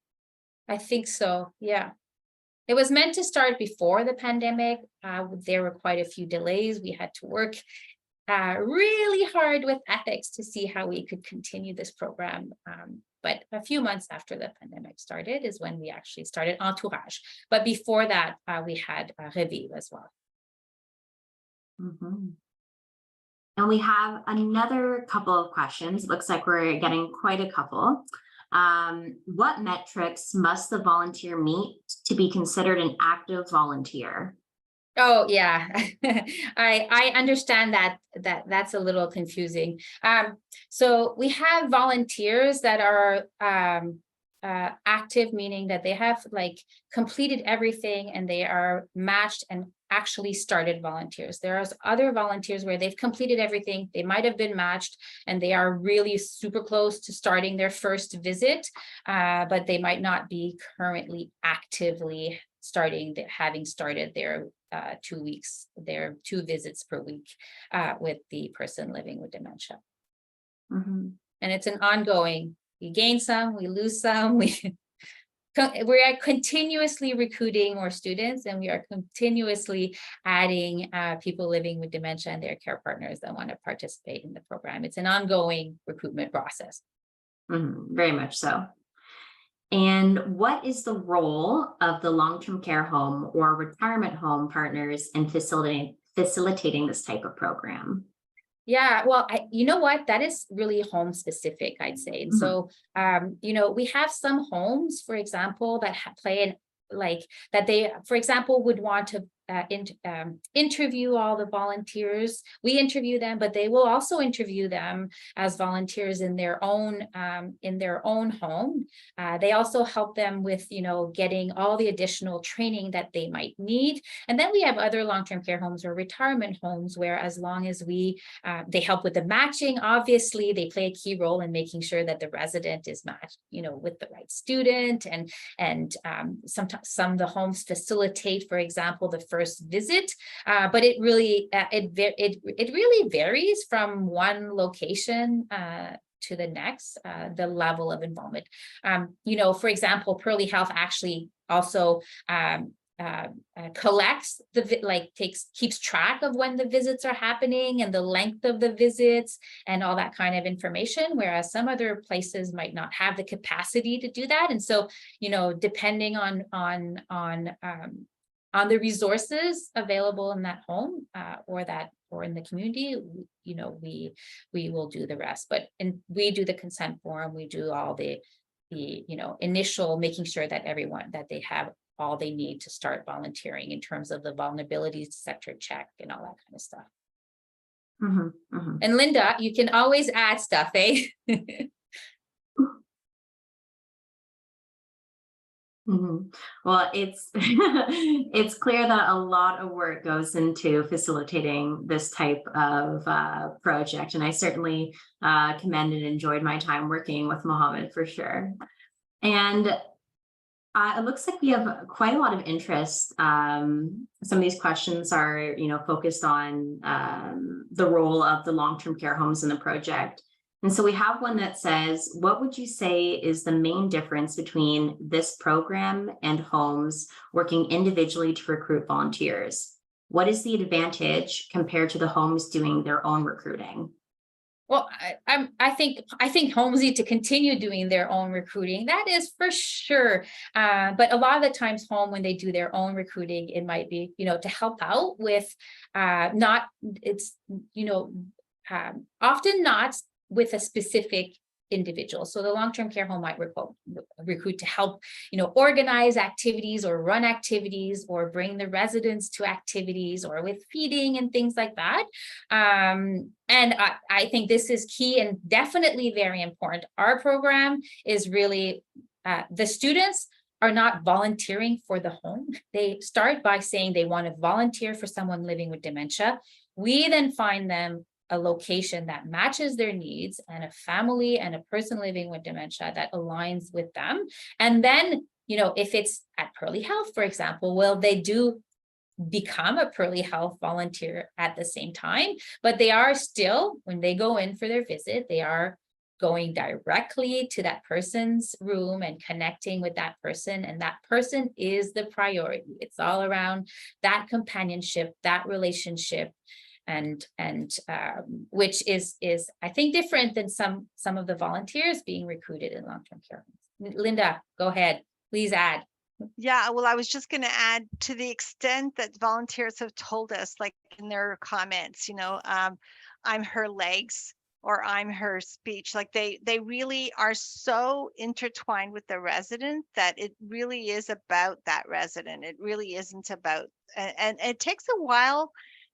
I think so, yeah. It was meant to start before the pandemic. There were quite a few delays. We had to work really hard with ethics to see how we could continue this program. But a few months after the pandemic started is when we actually started EntourAGE. But before that, we had Revive as well. Mm-hmm. And we have another couple of questions. Looks like we're getting quite a couple. What metrics must the volunteer meet to be considered an active volunteer? Oh, yeah, I understand that's a little confusing. So we have volunteers that are active, meaning that they have completed everything and they are matched and actually started volunteers. There are other volunteers where they've completed everything, they might have been matched and they are really super close to starting their first visit, but they might not be currently actively having started their 2 weeks, their 2 visits per week with the person living with dementia. Mm-hmm. And it's an ongoing, we gain some, we lose some, we are continuously recruiting more students, and we are continuously adding people living with dementia and their care partners that want to participate in the program. It's an ongoing recruitment process. Mm-hmm. Very much so. And what is the role of the long-term care home or retirement home partners in facilitating this type of program? Yeah, well, you know what, that is really home specific, I'd say. And so, we have some homes, for example, that play that they, for example, would want to interview all the volunteers. We interview them, but they will also interview them as volunteers in their own home. They also help them with, getting all the additional training that they might need. And then we have other long-term care homes or retirement homes where, as long as they help with the matching, obviously they play a key role in making sure that the resident is matched, with the right student. And sometimes some of the homes facilitate, for example, the first visit, but it really varies from one location to the next, the level of involvement. For example, Pearly Health actually also collects keeps track of when the visits are happening and the length of the visits and all that kind of information, whereas some other places might not have the capacity to do that. And so, you know, depending on the resources available in that home or in the community, you know, we will do the rest. But we do the consent form, we do all the you know, initial making sure that they have all they need to start volunteering in terms of the vulnerability sector check and all that kind of stuff. Mm-hmm, mm-hmm. And Linda, you can always add stuff, eh? Mm-hmm. Well, it's it's clear that a lot of work goes into facilitating this type of project, and I certainly commend and enjoyed my time working with Mohammed for sure. And it looks like we have quite a lot of interest. Some of these questions are, you know, focused on the role of the long-term care homes in the project. And so we have one that says, what would you say is the main difference between this program and homes working individually to recruit volunteers? What is the advantage compared to the homes doing their own recruiting? Well, I think homes need to continue doing their own recruiting. That is for sure. But a lot of the times, home, when they do their own recruiting, it might be, you know, to help out with often not with a specific individual. So the long-term care home might recruit to help, you know, organize activities or run activities or bring the residents to activities or with feeding and things like that. And I think this is key and definitely very important. Our program is really, the students are not volunteering for the home. They start by saying they want to volunteer for someone living with dementia. We then find them a location that matches their needs and a family and a person living with dementia that aligns with them. And then, you know, if it's at Pearly Health, for example, well, they do become a Pearly Health volunteer at the same time, but they are still, when they go in for their visit, they are going directly to that person's room and connecting with that person, and that person is the priority. It's all around that companionship, that relationship, and which is I think different than some of the volunteers being recruited in long-term care homes. Linda, go ahead, please add. Yeah, well, I was just going to add, to the extent that volunteers have told us, like in their comments, you know, I'm her legs or I'm her speech, like they really are so intertwined with the resident that it really is about that resident. It really isn't about, and it takes a while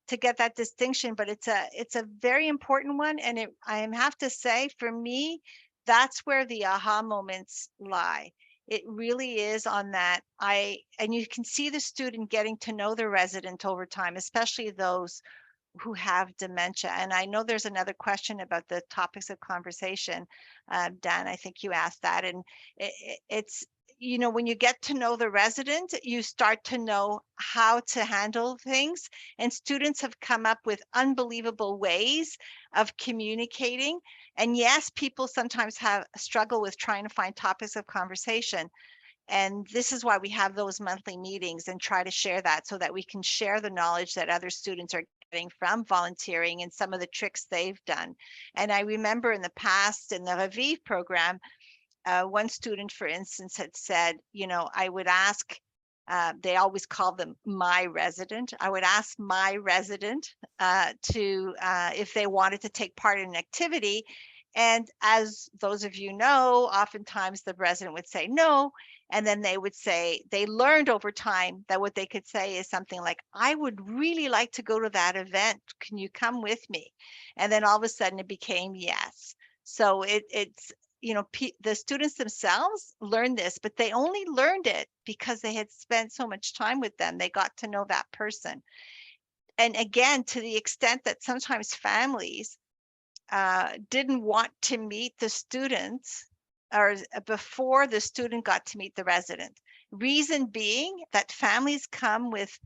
to get that distinction, but it's a very important one. And I have to say, for me, that's where the aha moments lie. It really is on that. And you can see the student getting to know the resident over time, especially those who have dementia. And I know there's another question about the topics of conversation. Dan, I think you asked that. And it's, you know, when you get to know the resident, you start to know how to handle things. And students have come up with unbelievable ways of communicating. And yes, people sometimes have a struggle with trying to find topics of conversation. And this is why we have those monthly meetings and try to share that, so that we can share the knowledge that other students are getting from volunteering and some of the tricks they've done. And I remember in the past, in the Revive program, one student, for instance, had said, you know, I would ask, they always call them my resident. I would ask my resident if they wanted to take part in an activity. And as those of you know, oftentimes the resident would say no. And then they would say, they learned over time that what they could say is something like, I would really like to go to that event. Can you come with me? And then all of a sudden it became yes. So it's, you know, the students themselves learned this, but they only learned it because they had spent so much time with them. They got to know that person. And again, to the extent that sometimes families didn't want to meet the students or before the student got to meet the resident. Reason being that families come with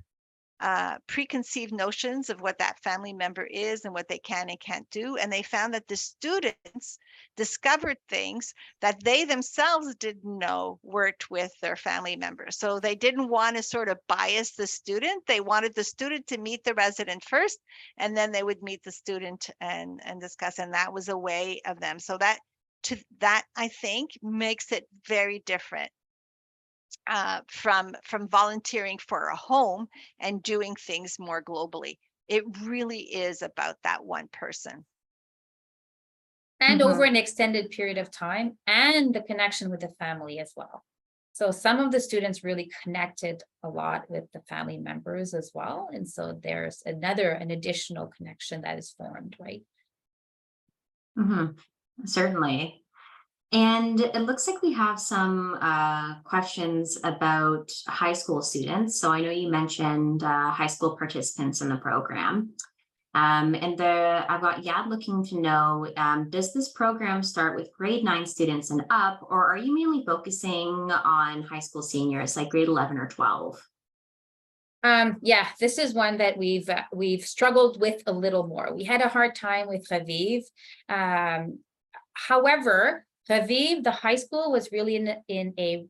preconceived notions of what that family member is and what they can and can't do. And they found that the students discovered things that they themselves didn't know worked with their family members. So they didn't want to sort of bias the student. They wanted the student to meet the resident first, and then they would meet the student and discuss. And that was a way of them. So that I think makes it very different from volunteering for a home and doing things more globally. It really is about that one person. And over an extended period of time, and the connection with the family as well. So some of the students really connected a lot with the family members as well. And so there's an additional connection that is formed, right? Certainly. And it looks like we have some questions about high school students. So I know you mentioned high school participants in the program. And I've got Yad looking to know, does this program start with grade 9 students and up, or are you mainly focusing on high school seniors like grade 11 or 12? Yeah, this is one that we've struggled with a little more. We had a hard time with Raviv. However, Raviv, the high school, was really in a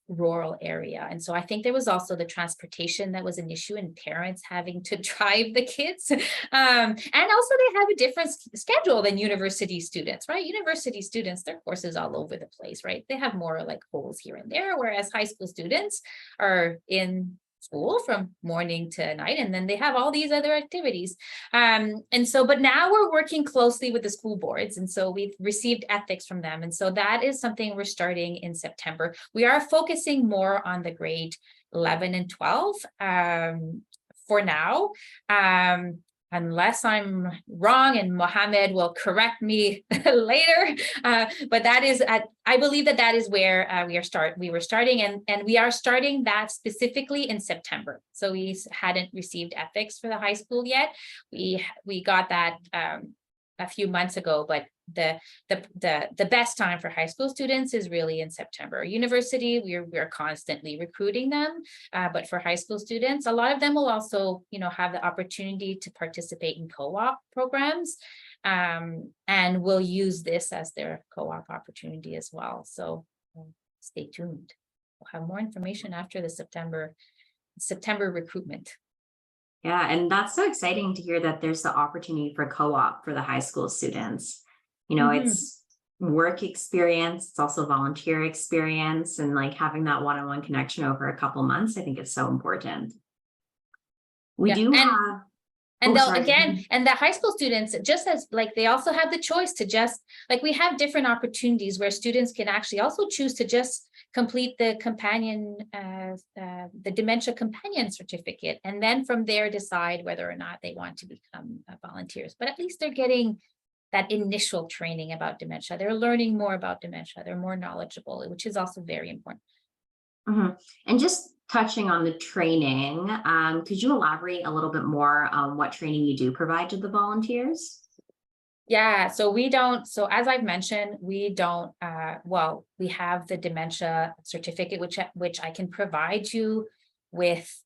rural area. And so I think there was also the transportation that was an issue, and parents having to drive the kids. And also they have a different schedule than university students, right? University students, their courses all over the place, right? They have more like holes here and there, whereas high school students are in school from morning to night, and then they have all these other activities. But now we're working closely with the school boards, and so we've received ethics from them, and so that is something we're starting in September. We are focusing more on the grade 11 and 12 for now, unless I'm wrong, and Mohammed will correct me later. But that is, I believe that is where we were starting, and we are starting that specifically in September. So we hadn't received ethics for the high school yet. We got that a few months ago, but the best time for high school students is really in September. University, we're constantly recruiting them, but for high school students, a lot of them will also, have the opportunity to participate in co-op programs, and will use this as their co-op opportunity as well. So stay tuned. We'll have more information after the September recruitment. Yeah, and that's so exciting to hear that there's the opportunity for co-op for the high school students. It's work experience, it's also volunteer experience, and like having that one-on-one connection over a couple months, I think is so important. And the high school students, just as like they also have the choice to just like, we have different opportunities where students can actually also choose to just complete the the dementia companion certificate, and then from there decide whether or not they want to become volunteers. But at least they're getting that initial training about dementia. They're learning more about dementia. They're more knowledgeable, which is also very important. And just touching on the training, could you elaborate a little bit more on what training you do provide to the volunteers? Yeah, so as I've mentioned, we don't, we have the dementia certificate, which I can provide you with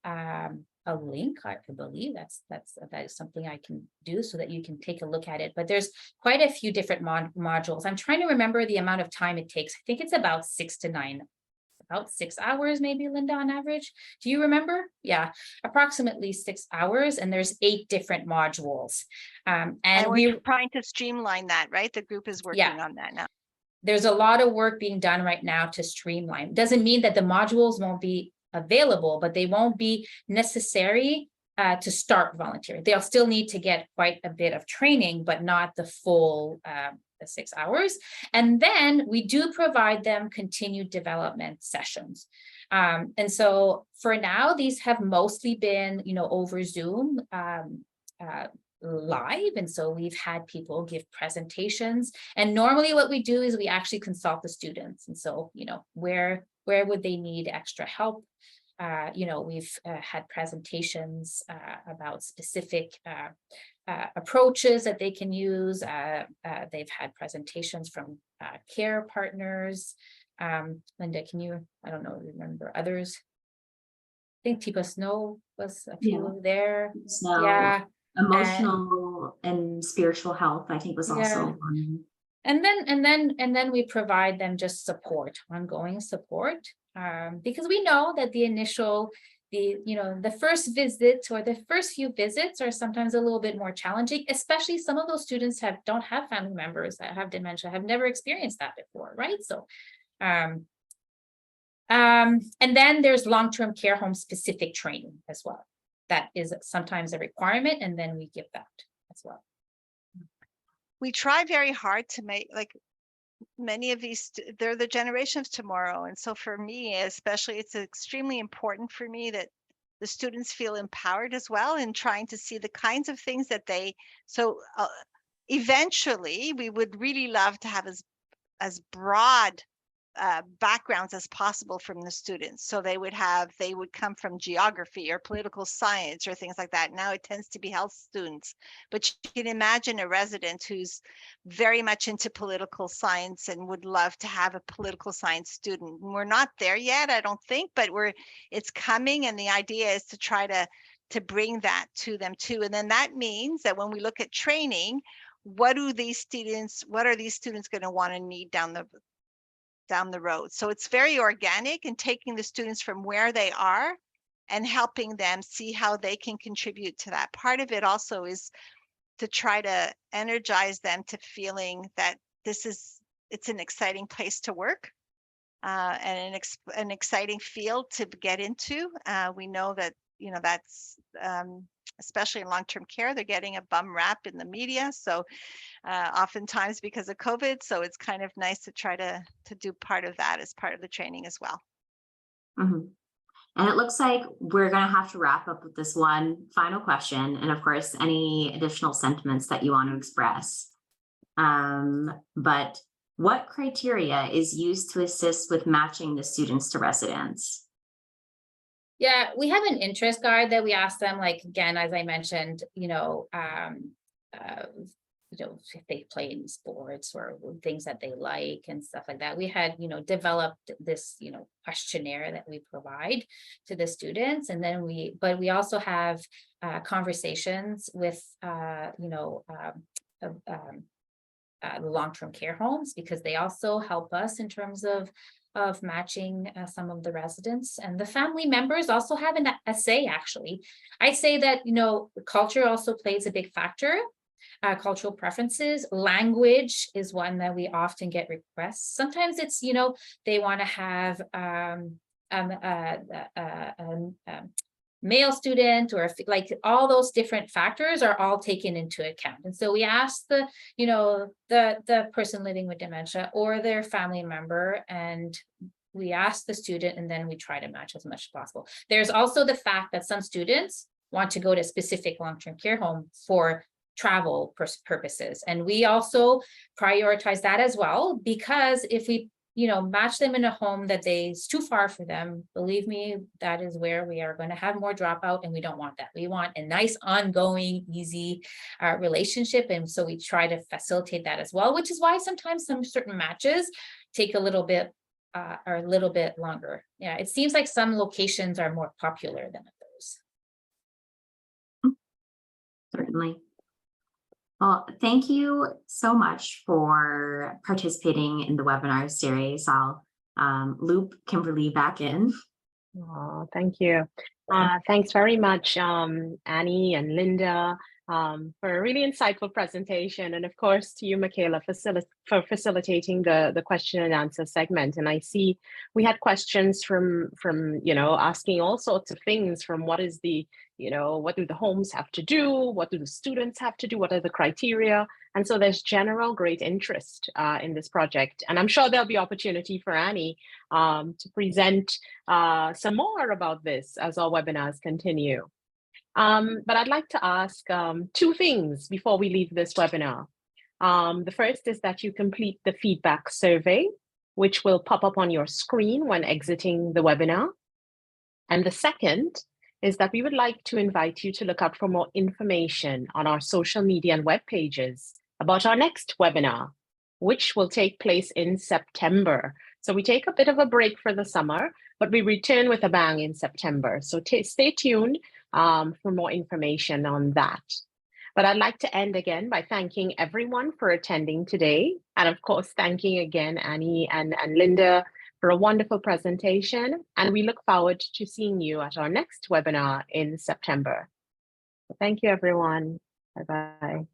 a link. I believe that is something I can do so that you can take a look at it. But there's quite a few different modules. I'm trying to remember the amount of time it takes. I think it's about 6 hours, maybe, Linda, on average. Do you remember? Yeah, approximately 6 hours, and there's 8 different modules. And we're trying to streamline that, right? The group is working on that now. There's a lot of work being done right now to streamline. Doesn't mean that the modules won't be available, but they won't be necessary to start volunteering. They'll still need to get quite a bit of training, but not the full 6 hours. And then we do provide them continued development sessions. And so for now, these have mostly been, over Zoom, live. And so we've had people give presentations. And normally what we do is we actually consult the students. And so, where would they need extra help? We've had presentations about specific approaches that they can use. They've had presentations from care partners. Linda, can you, I don't know, remember others? think Tipa Snow was a few there. So Yeah. emotional and spiritual health, I think, was also one. And then we provide them just support, ongoing support, because we know that the first visit or the first few visits are sometimes a little bit more challenging, especially some of those students don't have family members that have dementia, have never experienced that before, right? So, and then there's long-term care home specific training as well. That is sometimes a requirement, and then we give that as well. We try very hard to make, like, many of these, they're the generation of tomorrow. And so for me, especially, it's extremely important for me that the students feel empowered as well in trying to see the kinds of things that eventually we would really love to have as broad backgrounds as possible from the students. So they would come from geography or political science or things like that. Now it tends to be health students, but you can imagine a resident who's very much into political science and would love to have a political science student. We're not there yet, I don't think, but it's coming, and the idea is to try to bring that to them too. And then that means that when we look at training, what are these students going to want to need down the road? So it's very organic, and taking the students from where they are and helping them see how they can contribute to that. Part of it also is to try to energize them to feeling that it's an exciting place to work, and an exciting field to get into. We know that, that's especially in long-term care, they're getting a bum rap in the media. So oftentimes because of COVID. So it's kind of nice to try to do part of that as part of the training as well. Mm-hmm. And it looks like we're going to have to wrap up with this one final question. And of course, any additional sentiments that you want to express. But what criteria is used to assist with matching the students to residents? Yeah, we have an interest guide that we ask them, like, again, as I mentioned, if they play any sports or things that they like and stuff like that. We had, developed this, questionnaire that we provide to the students. And then but we also have conversations with, long-term care homes, because they also help us in terms of matching some of the residents, and the family members also have a say. Actually, I'd say that, culture also plays a big factor. Cultural preferences, language is one that we often get requests. Sometimes it's, they want to have male student, or like all those different factors are all taken into account. And so we ask the person living with dementia or their family member, and we ask the student, and then we try to match as much as possible. There's also the fact that some students want to go to a specific long-term care home for travel purposes, and we also prioritize that as well, because if we match them in a home that is too far for them, believe me, that is where we are going to have more dropout, and we don't want that. We want a nice, ongoing, easy relationship, and so we try to facilitate that as well, which is why sometimes some certain matches take a little bit longer. Yeah, it seems like some locations are more popular than others. Certainly. Well, thank you so much for participating in the webinar series. I'll loop Kimberly back in. Oh, thank you. Thanks very much, Annie and Linda, for a really insightful presentation. And of course, to you, Michaela, for facilitating the question and answer segment. And I see we had questions from asking all sorts of things, from what is the, what do the homes have to do? What do the students have to do? What are the criteria? And so there's general great interest in this project. And I'm sure there'll be opportunity for Annie to present some more about this as our webinars continue. But I'd like to ask two things before we leave this webinar. The first is that you complete the feedback survey, which will pop up on your screen when exiting the webinar. And the second is that we would like to invite you to look out for more information on our social media and web pages about our next webinar, which will take place in September. So we take a bit of a break for the summer, but we return with a bang in September. So stay tuned for more information on that. But I'd like to end again by thanking everyone for attending today. And of course, thanking again Annie and Linda for a wonderful presentation. And we look forward to seeing you at our next webinar in September. Thank you, everyone. Bye-bye.